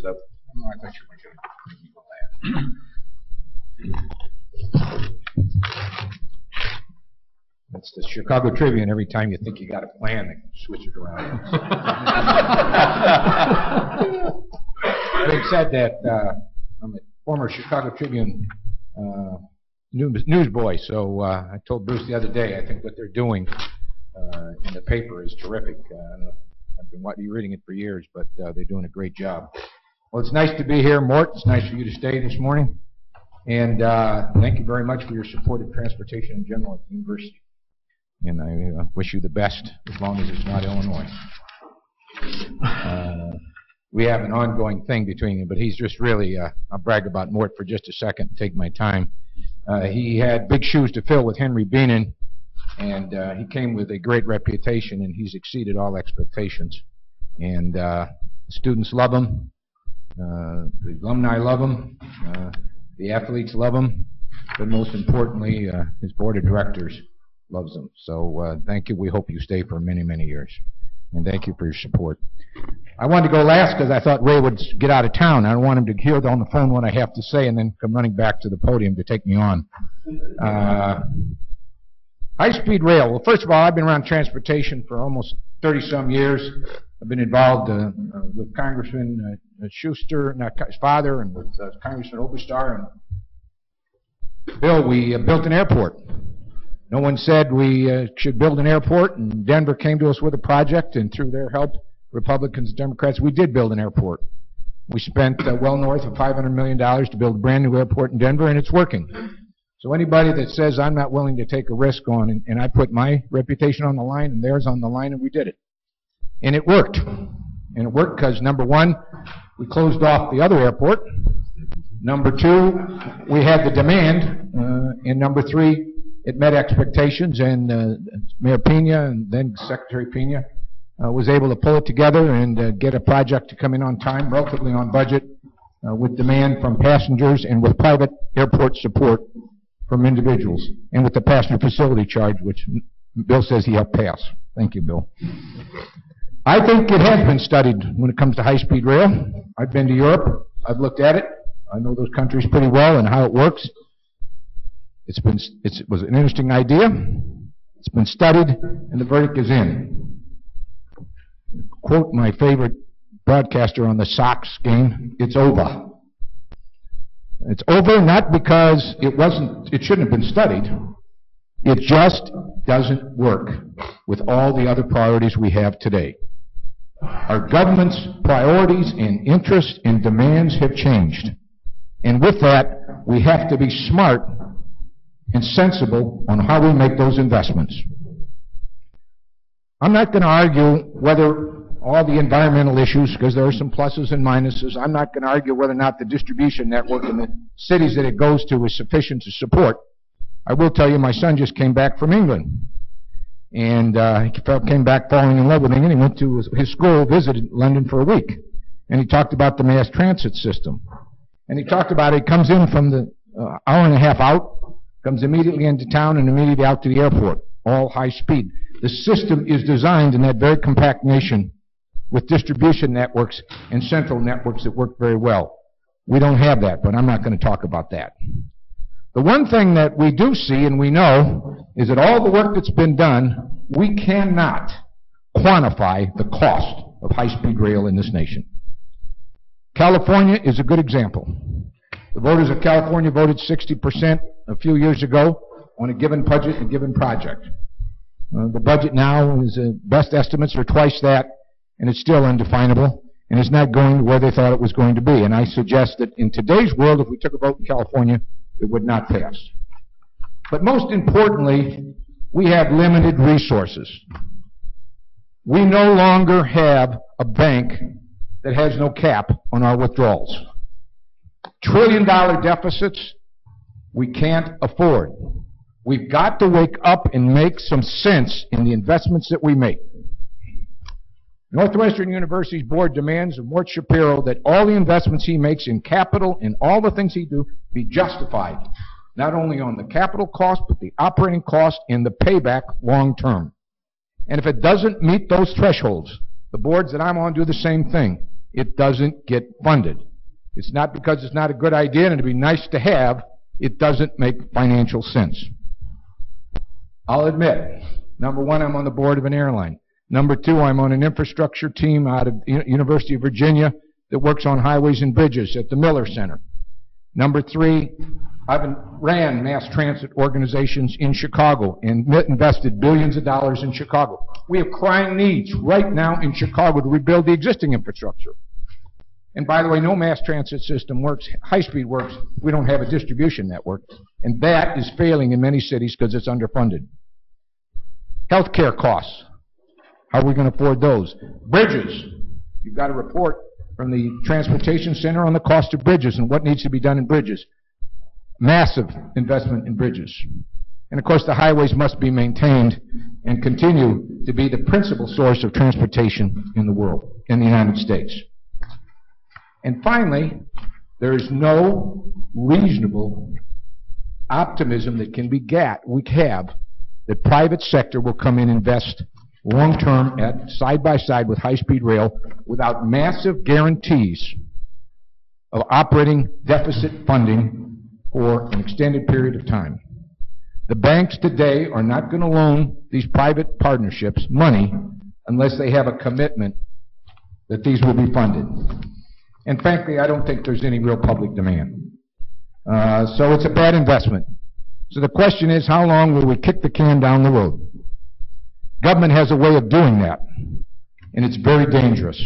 it up. Oh, I thought you were going to make me go laugh. That's the Chicago Tribune. Every time you think you got a plan, they switch it around. Having said that, I'm a former Chicago Tribune newsboy, so I told Bruce the other day, I think what they're doing in the paper is terrific. I've been reading it for years, but they're doing a great job. Well, it's nice to be here, Mort. It's nice for you to stay this morning. And thank you very much for your support of transportation in general at the university. And I wish you the best, as long as it's not Illinois. We have an ongoing thing between you, but he's just really, I'll brag about Mort for just a second, take my time. He had big shoes to fill with Henry Beenan, and he came with a great reputation, and he's exceeded all expectations. And students love him, the alumni love him, the athletes love him, but most importantly, his board of directors loves him. So thank you. We hope you stay for many, many years. And thank you for your support. I wanted to go last because I thought Ray would get out of town. I don't want him to hear on the phone what I have to say and then come running back to the podium to take me on. High-speed rail. Well, first of all, I've been around transportation for almost 30-some years. I've been involved with Congressman Schuster, his father, and with Congressman Oberstar. And Bill, we built an airport. No one said we should build an airport, and Denver came to us with a project, and through their help, Republicans and Democrats, we did build an airport. We spent well north of $500 million to build a brand new airport in Denver, and it's working. So anybody that says I'm not willing to take a risk on, and I put my reputation on the line and theirs on the line, and we did it. And it worked. And it worked because, number one, we closed off the other airport. Number two, we had the demand. And number three, it met expectations, and Mayor Pena and then Secretary Pena was able to pull it together and get a project to come in on time, relatively on budget, with demand from passengers and with private airport support from individuals, and with the passenger facility charge, which Bill says he helped pass. Thank you, Bill. I think it has been studied when it comes to high-speed rail. I've been to Europe. I've looked at it. I know those countries pretty well and how it works. It was an interesting idea. It's been studied, and the verdict is in. Quote my favorite broadcaster on the Sox game, it's over. It's over not because it shouldn't have been studied. It just doesn't work with all the other priorities we have today. Our government's priorities and interests and demands have changed. And with that, we have to be smart and sensible on how we make those investments. I'm not going to argue whether all the environmental issues, because there are some pluses and minuses. I'm not going to argue whether or not the distribution network in the cities that it goes to is sufficient to support. I will tell you, my son just came back from England. And he came back falling in love with England. He went to his school, visited London for a week. And he talked about the mass transit system. And he talked about it comes in from the hour and a half out, comes immediately into town and immediately out to the airport, all high speed. The system is designed in that very compact nation with distribution networks and central networks that work very well. We don't have that, but I'm not going to talk about that. The one thing that we do see and we know is that all the work that's been done, we cannot quantify the cost of high-speed rail in this nation. California is a good example. The voters of California voted 60% a few years ago on a given budget and a given project. The budget now is best estimates are twice that, and it's still undefinable, and it's not going where they thought it was going to be. And I suggest that in today's world, if we took a vote in California, it would not pass. But most importantly, we have limited resources. We no longer have a bank that has no cap on our withdrawals. Trillion-dollar deficits we can't afford. We've got to wake up and make some sense in the investments that we make. Northwestern University's board demands of Mort Shapiro that all the investments he makes in capital and all the things he do be justified, not only on the capital cost, but the operating cost and the payback long term. And if it doesn't meet those thresholds, the boards that I'm on do the same thing. it doesn't get funded. It's not because it's not a good idea and it'd be nice to have. It doesn't make financial sense. I'll admit, number one, I'm on the board of an airline. Number two, I'm on an infrastructure team out of University of Virginia that works on highways and bridges at the Miller Center. Number three, I've ran mass transit organizations in Chicago and invested billions of dollars in Chicago. We have crying needs right now in Chicago to rebuild the existing infrastructure. And by the way, no mass transit system works. High-speed works. We don't have a distribution network. And that is failing in many cities because it's underfunded. Healthcare costs. How are we going to afford those? Bridges. You've got a report from the Transportation Center on the cost of bridges and what needs to be done in bridges. Massive investment in bridges. And of course, the highways must be maintained and continue to be the principal source of transportation in the world, in the United States. And finally, there is no reasonable optimism that can be we have that private sector will come in and invest long-term at side by side with high-speed rail without massive guarantees of operating deficit funding for an extended period of time. The banks today are not going to loan these private partnerships money unless they have a commitment that these will be funded. And frankly, I don't think there's any real public demand. So it's a bad investment. So the question is, how long will we kick the can down the road? Government has a way of doing that, and it's very dangerous.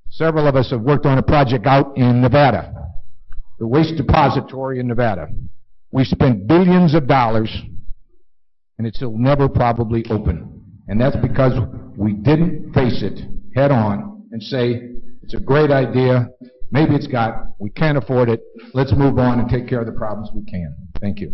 Several of us have worked on a project out in Nevada, the waste depository in Nevada. We spent billions of dollars, and it will never probably open. And that's because we didn't face it head on and say, it's a great idea, maybe we can't afford it, let's move on and take care of the problems we can. Thank you.